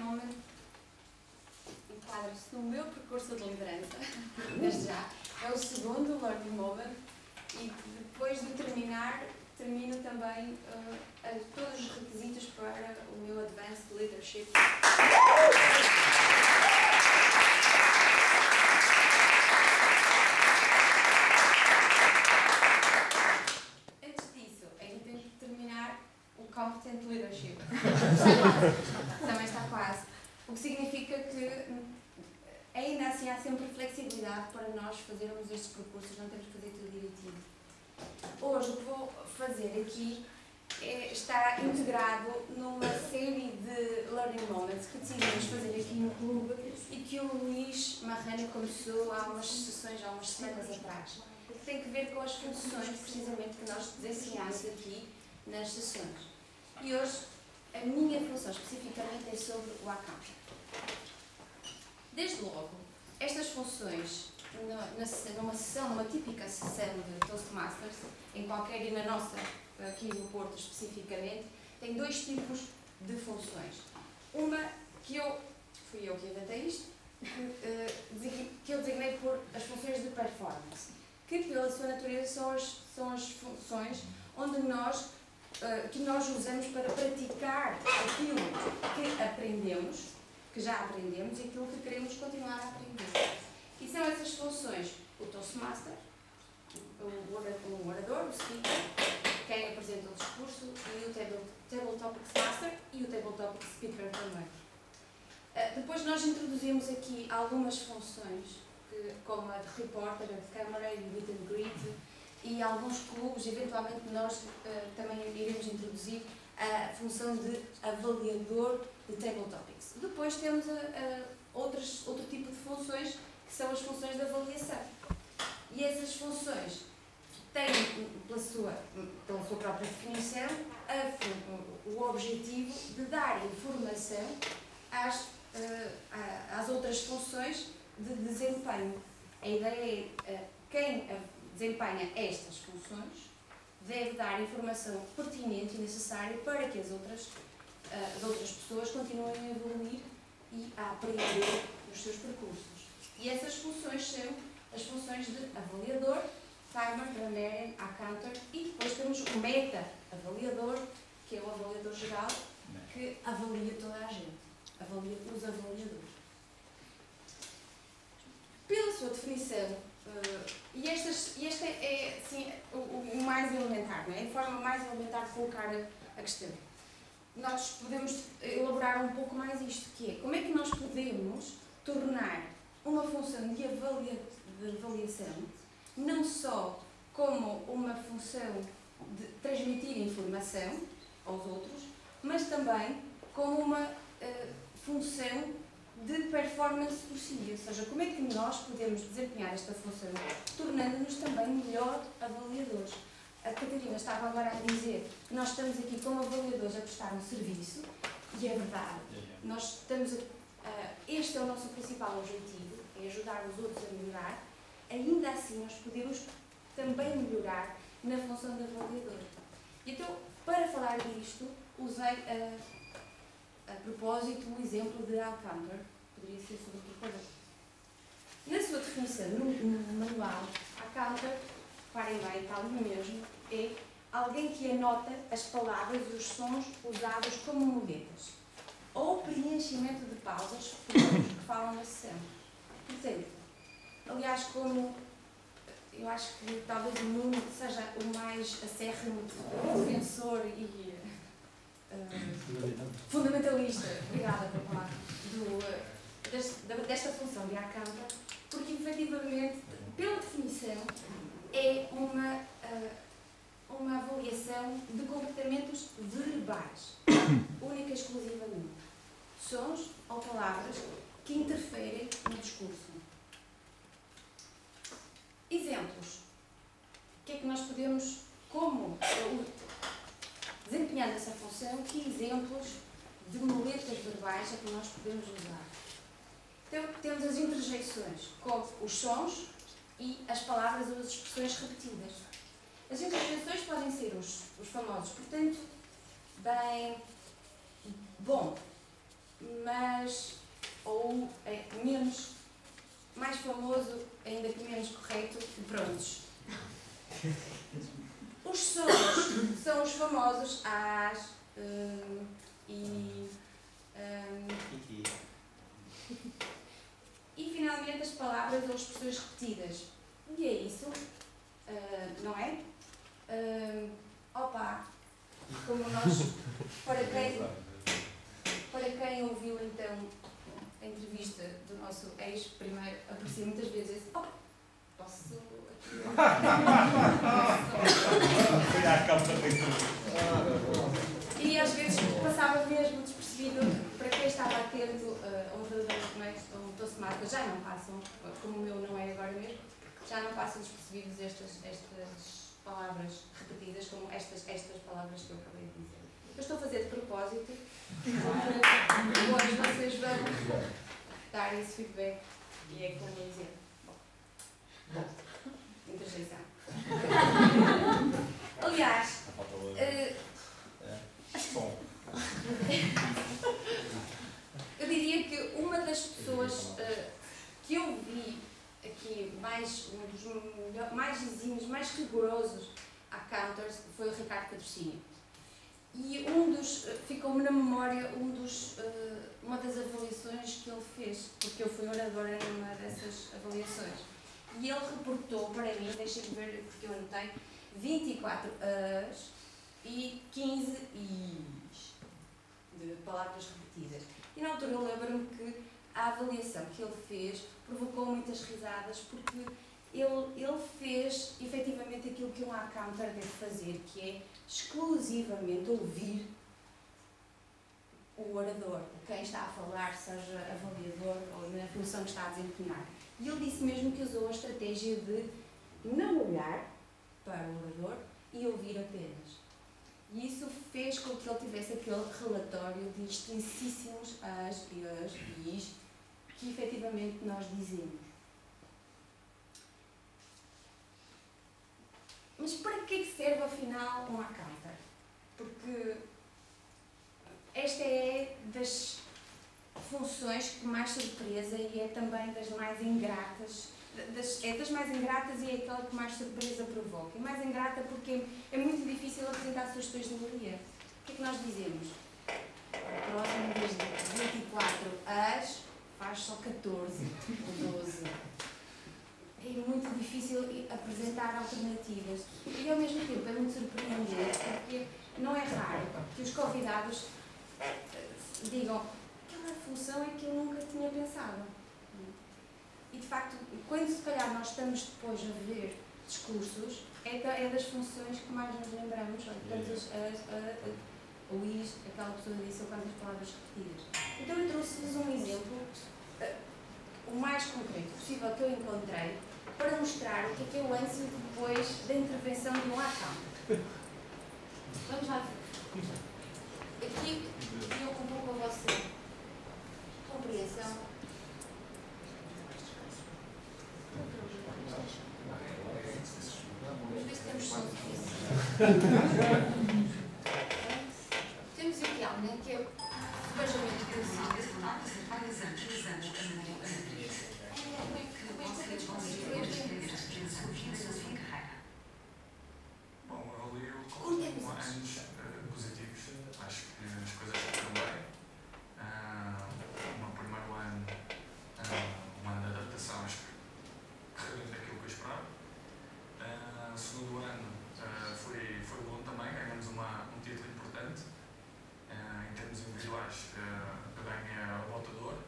Moment enquadra-se no meu percurso de liderança, desde já. É o segundo Learning Moment e depois de terminar, termino também todos os requisitos para o meu Advanced Leadership. Antes disso, ainda tenho que terminar o Competent Leadership. Também está quase. O que significa que ainda assim há sempre flexibilidade para nós fazermos estes percursos, não temos que fazer tudo direitinho. Hoje o que vou fazer aqui é estar integrado numa série de Learning Moments que decidimos fazer aqui no clube e que o Luís Marrana começou há umas semanas atrás. Tem que ver com as funções, precisamente, que nós desenhamos aqui nas sessões. E hoje a minha função especificamente é sobre o account. Desde logo, estas funções, numa típica sessão de Toastmasters, em qualquer e na nossa, aqui no Porto especificamente, tem dois tipos de funções. Uma que fui eu que inventei isto, que eu designei por as funções de performance, que pela sua natureza são as funções onde que nós usamos para praticar aquilo que aprendemos, que já aprendemos e aquilo que queremos continuar a aprender. E são essas funções o Toastmaster, o orador, o speaker, quem apresenta o discurso, e o Table Topics Master e o Table Topics Speaker também. Depois nós introduzimos aqui algumas funções, como a de reporter, a de câmara e o meet and greet, e alguns clubes, eventualmente nós também iremos introduzir a função de avaliador de Table Topics. Depois temos outro tipo de funções, que são as funções de avaliação. E essas funções têm, pela sua própria definição, o objetivo de dar informação às outras funções de desempenho. A ideia é quem desempenha estas funções deve dar informação pertinente e necessária para que as outras pessoas continuem a evoluir e a aprender os seus percursos. E essas funções são as funções de avaliador, timer, grammarian, accounter, e depois temos o meta-avaliador, que é o avaliador geral, que avalia toda a gente, avalia os avaliadores. Pela sua definição, e esta é assim, o mais elementar, não é? A forma mais elementar de colocar a questão. Nós podemos elaborar um pouco mais isto, que é como é que nós podemos tornar uma função de avaliação não só como uma função de transmitir informação aos outros, mas também como uma função de performance por si, ou seja, como é que nós podemos desempenhar esta função tornando-nos também melhor avaliadores. A Catarina estava agora a dizer que nós estamos aqui como avaliadores a prestar um serviço, e é verdade, nós estamos este é o nosso principal objetivo, é ajudar os outros a melhorar. Ainda assim nós podemos também melhorar na função de avaliador. Então, para falar disto, usei a propósito o exemplo de Alcântara, poderia ser sobre outra coisa. Na sua definição, no manual, Alcântara, reparem bem, está ali mesmo, é alguém que anota as palavras e os sons usados como muletas, ou preenchimento de pausas por outros que falam na sessão. Portanto, aliás, como eu acho que talvez o Nuno seja o mais acérrimo defensor e fundamentalista, obrigada pela palavra, desta função de Alcântara, porque efetivamente, pela definição, é uma avaliação de comportamentos verbais, única e exclusivamente. Sons ou palavras que interferem no discurso. Exemplos. O que é que nós podemos, como desempenhando essa função, que exemplos de muletas verbais é que nós podemos usar? Então, temos as interjeições, como os sons e as palavras ou as expressões repetidas. As interjeições podem ser os famosos, portanto, bem, bom, mas famosos as e finalmente as palavras ou expressões repetidas. E é isso, não é? Opa, como nós, para quem ouviu então a entrevista do nosso ex-primeiro, aparecia muitas vezes esse, posso aqui. E às vezes passava mesmo despercebido para quem estava atento a um verdadeiro honesto, a um toastmaster. Já não passam, como o meu não é agora mesmo, já não passam despercebidos estas palavras repetidas, como estas palavras que eu acabei de dizer. Eu estou a fazer de propósito, porque hoje vocês vão dar esse feedback e é como dizer. Bom, interjeição. Aliás, eu diria que uma das pessoas que eu vi aqui, um dos mais exímios, mais rigorosos accounters foi o Ricardo Patrocínio. E ficou-me na memória uma das avaliações que ele fez, porque eu fui oradora numa dessas avaliações. E ele reportou para mim, deixem-me ver porque eu anotei, 24 As e 15 Is de palavras repetidas. E na altura eu lembro-me que a avaliação que ele fez provocou muitas risadas, porque ele fez efetivamente aquilo que um accounter deve fazer, que é exclusivamente ouvir o orador, quem está a falar, seja avaliador ou na função que está a desempenhar. E ele disse mesmo que usou a estratégia de não olhar para o orador e ouvir apenas. E isso fez com que ele tivesse aquele relatório de extensíssimos as e is que efetivamente nós dizemos. Mas para que serve afinal um accounter? Porque esta é das funções que mais surpresa e é também das mais ingratas. É das mais ingratas e é aquela que mais surpresa provoca. E mais ingrata porque é muito difícil apresentar sugestões de melhoria. O que é que nós dizemos? Próximo, em vez de 24 As, faz só 14 ou 12. É muito difícil apresentar alternativas. E ao mesmo tempo é muito surpreendente porque não é raro que os convidados digam aquela função é que eu nunca tinha pensado. E de facto, quando se calhar nós estamos depois a ver discursos, é das funções que mais nos lembramos, quantas ou is, aquela pessoa disse, ou quantas palavras repetidas. Então eu trouxe-vos um exemplo, o mais concreto possível que eu encontrei, para mostrar o que é o antes e depois da intervenção de um account. Vamos lá ver. Aqui eu um pouco a vossa compreensão. Vamos ver se temos som Temos aqui alguém que é bastante conhecido. Bom, ali eu coloco anos positivos. Acho que as coisas estão bem. No primeiro ano, um ano de adaptação, acho que correu dentro daquilo que eu esperava. No segundo ano foi bom também, ganhamos um título importante. Em termos individuais, eu ganhei a Volta de Ouro.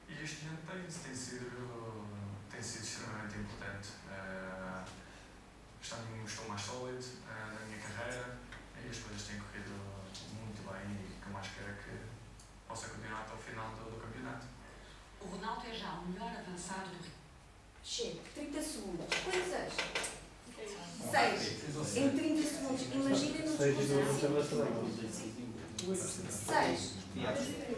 E este ano tem sido extremamente importante. Estou mais sólido na minha carreira e as coisas têm corrido muito bem e o que eu mais quero é que possa continuar até o final do campeonato. O Ronaldo é já o melhor avançado do Rio. Chega, 30 segundos. Quantos anos? 6. Em 30 segundos. Imaginem no discurso. 6.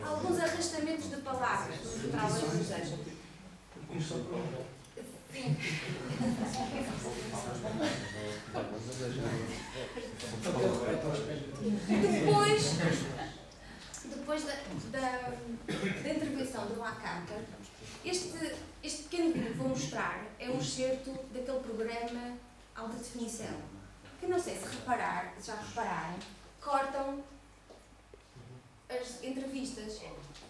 Alguns arrastamentos de palavras, para além dos anos. Sim. Depois da intervenção do accounter, este pequeno vídeo que vou mostrar é um excerto daquele programa Alta Definição. que não sei se já repararam, cortam as entrevistas.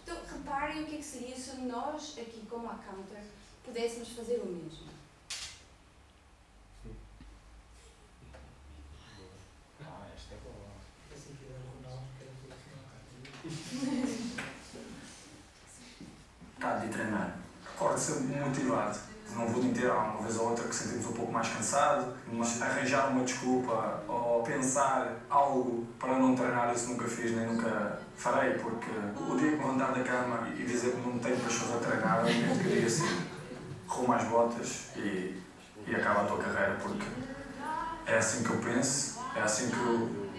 Então, reparem o que seria se nós, aqui como Accounter, pudéssemos fazer o mesmo. Esta é boa. Está de treinar. Acordo sempre motivado. Não vou mentir, há uma vez ou outra que sentimos um pouco mais cansado, mas arranjar uma desculpa ou pensar algo para não treinar, isso nunca fiz nem nunca farei, porque o dia que me levantar da cama e dizer que não tenho paixão a treinar, eu queria assim, arrumo as botas e acaba a tua carreira, porque é assim que eu penso, é assim que eu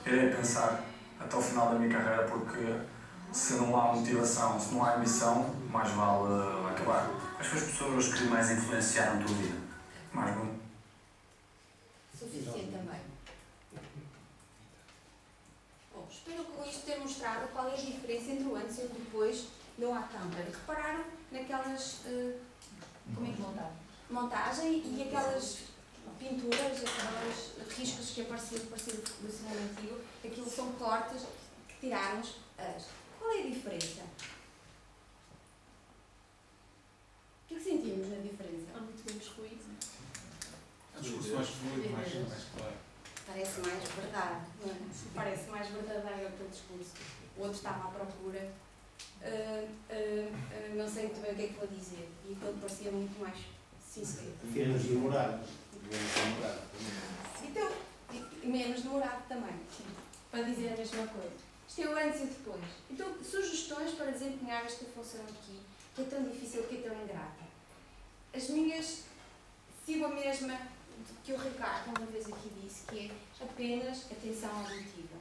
irei pensar até o final da minha carreira, porque se não há motivação, se não há ambição, mais vale acabar. Quais foram as pessoas que mais influenciaram a tua vida? Mais muito. Suficiente também. Bom, espero com isto ter mostrado qual é a diferença entre o antes e o depois no Accounter. Repararam naquelas como é que montagem e aquelas pinturas, aqueles riscos que apareciam do cinema antigo, aquilo são cortes que tiraram-nos as. Qual é a diferença? O que é que sentimos na diferença? Há muito menos ruído. O discurso mais fluido, mais claro. Parece mais verdade, não é? Parece mais verdadeiro aquele discurso. O outro estava à procura. Não sei muito bem o que é que vou dizer. E aquele parecia muito mais sincero. Menos demorado. Então, e menos demorado também, para dizer a mesma coisa. Isto é o antes e depois. Então, sugestões para desempenhar esta função aqui, que é tão difícil, que é tão ingrata. As minhas, sigo a mesma que o Ricardo uma vez aqui disse, que é apenas atenção auditiva.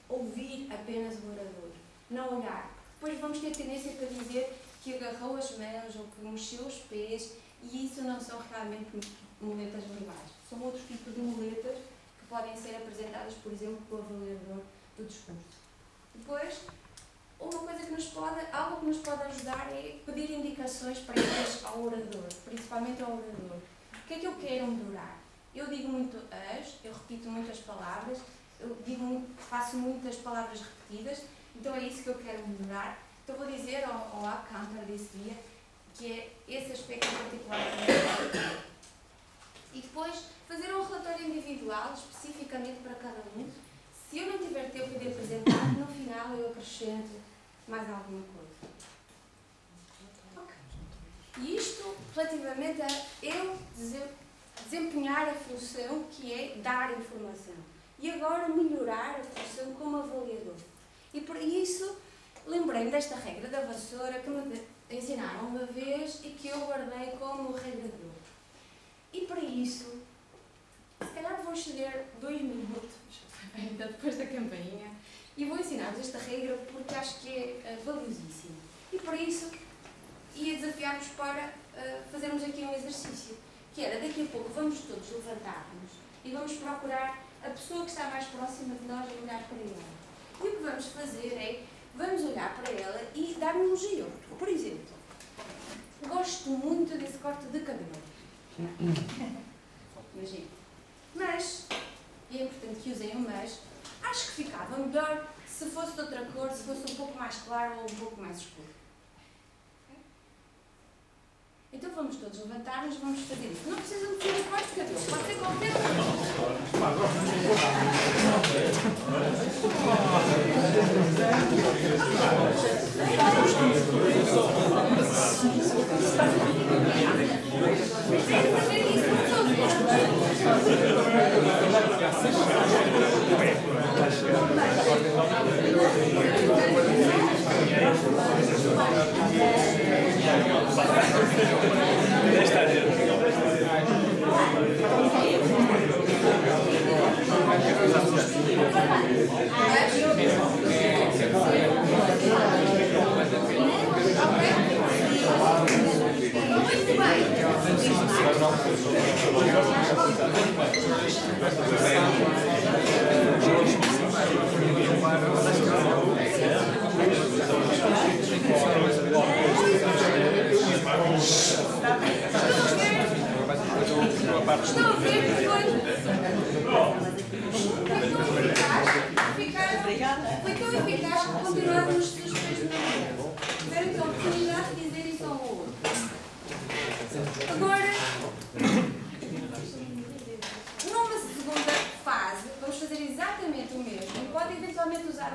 Ouvir apenas o orador, não olhar. Depois vamos ter tendência para dizer que agarrou as mãos ou que mexeu os pés, e isso não são realmente muletas verbais. São outros tipos de muletas que podem ser apresentadas, por exemplo, pelo avaliador do discurso. Depois, algo que nos pode ajudar é pedir indicações prévias ao orador, principalmente ao orador. O que é que eu quero melhorar? Eu digo muito eu repito muitas palavras, faço muitas palavras repetidas, então é isso que eu quero melhorar. Então vou dizer ao Accounter desse dia que é esse aspecto em particular que eu quero. E depois fazer um relatório individual, especificamente para cada um. Se eu não tiver tempo de apresentar, no final eu acrescento mais alguma coisa. Ok. E isto relativamente a eu desempenhar a função que é dar informação. E agora melhorar a função como avaliador. E por isso lembrei-me desta regra da vassoura que me ensinaram uma vez e que eu guardei como regra de ouro. E para isso, se calhar vou exceder 2 minutos, ainda depois da campainha, e vou ensinar-vos esta regra porque acho que é valiosíssima. E para isso, ia desafiar-vos para fazermos aqui um exercício, que era, daqui a pouco vamos todos levantar-nos e vamos procurar a pessoa que está mais próxima de nós e olhar para ela. E o que vamos fazer é, vamos olhar para ela e dar um elogio. Por exemplo, gosto muito desse corte de cabelo. Imagina. Mas, e é importante que usem o mas, acho que ficava melhor se fosse de outra cor, se fosse um pouco mais claro ou um pouco mais escuro. Okay? Então vamos todos levantar-nos e vamos fazer isso. Não precisam de ser um corte de cabelo, pode ser qualquer muito bem.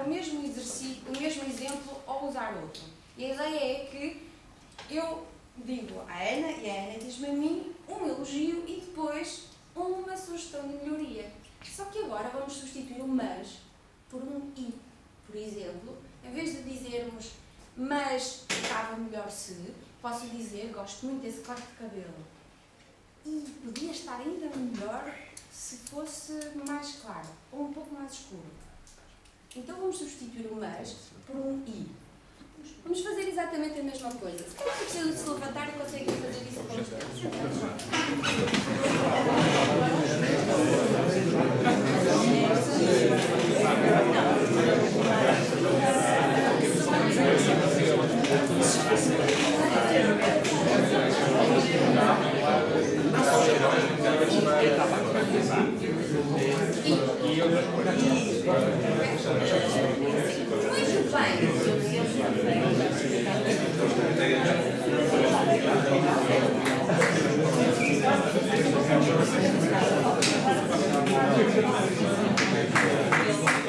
usar o mesmo exercício, o mesmo exemplo ou usar outro. E a ideia é que eu digo à Ana e a Ana diz-me a mim um elogio e depois uma sugestão de melhoria. Só que agora vamos substituir o mas por um e. Por exemplo, em vez de dizermos mas ficava melhor se, posso dizer gosto muito desse corte de cabelo. E podia estar ainda melhor se fosse mais claro ou um pouco mais escuro. Então vamos substituir o mas por um i. Vamos fazer exatamente a mesma coisa. Se calhar precisa de se levantar e conseguem fazer isso com os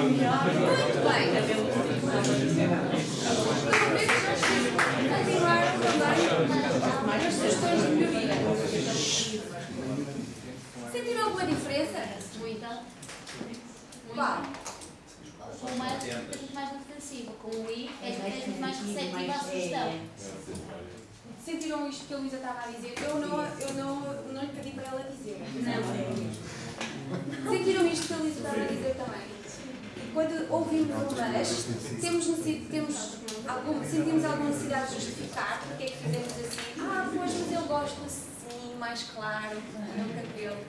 muito bem. Muito bem. Continuaram também as sugestões de melhoria. Sentiram alguma diferença? Muita. Qual? Com o mais é muito mais defensiva. Com o I é muito mais receptiva à sugestão. Sentiram isto que a Luísa estava a dizer? Eu não lhe pedi para ela dizer. Não. Sentiram isto que a Luísa estava a dizer também? Quando ouvimos um mas, sentimos alguma necessidade de justificar porque é que fizemos assim. Pois, mas eu gosto assim, mais claro, no meu cabelo.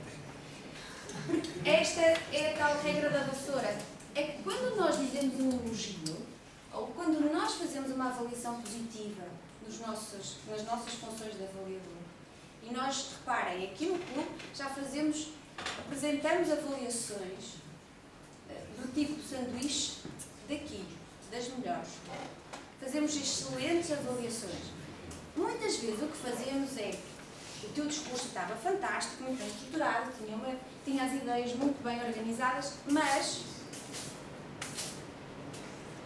Porque esta é a tal regra da vassoura. É que quando nós dizemos um elogio, ou quando nós fazemos uma avaliação positiva nas nossas funções de avaliador, e nós, reparem, aqui no clube já apresentamos avaliações do tipo de sanduíche daqui, das melhores. Fazemos excelentes avaliações. Muitas vezes o que fazemos é, o teu discurso estava fantástico, muito bem estruturado, tinha as ideias muito bem organizadas, mas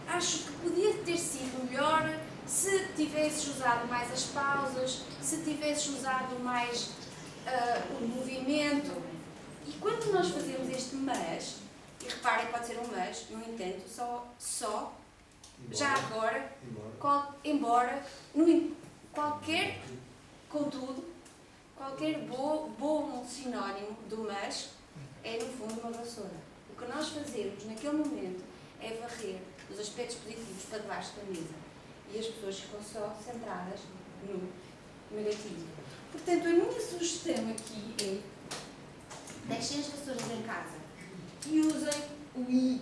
acho que podia ter sido melhor se tivesses usado mais as pausas, se tivesses usado mais o movimento. E quando nós fazemos este mas, e reparem, pode ser um mas, no entanto, já agora, contudo, qualquer bom sinónimo do mas é, no fundo, uma vassoura. O que nós fazemos naquele momento é varrer os aspectos positivos para debaixo da mesa e as pessoas ficam só centradas no negativo. Portanto, a minha sugestão aqui é: deixem as vassouras em casa e usem o i,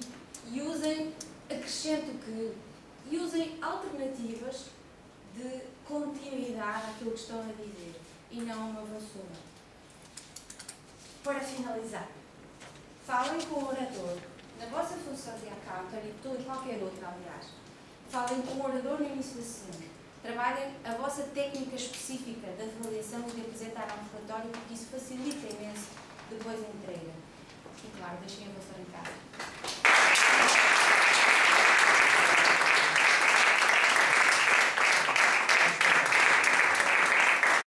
e usem acrescento que, e usem alternativas de continuidade àquilo que estão a dizer e não uma vassoura. Para finalizar, falem com o orador, na vossa função de accountant e de qualquer outra, aliás. Falem com o orador no início da sessão. Trabalhem a vossa técnica específica de avaliação e de apresentar um relatório, porque isso facilita imenso depois a entrega. E claro, deixem a vassoura em casa.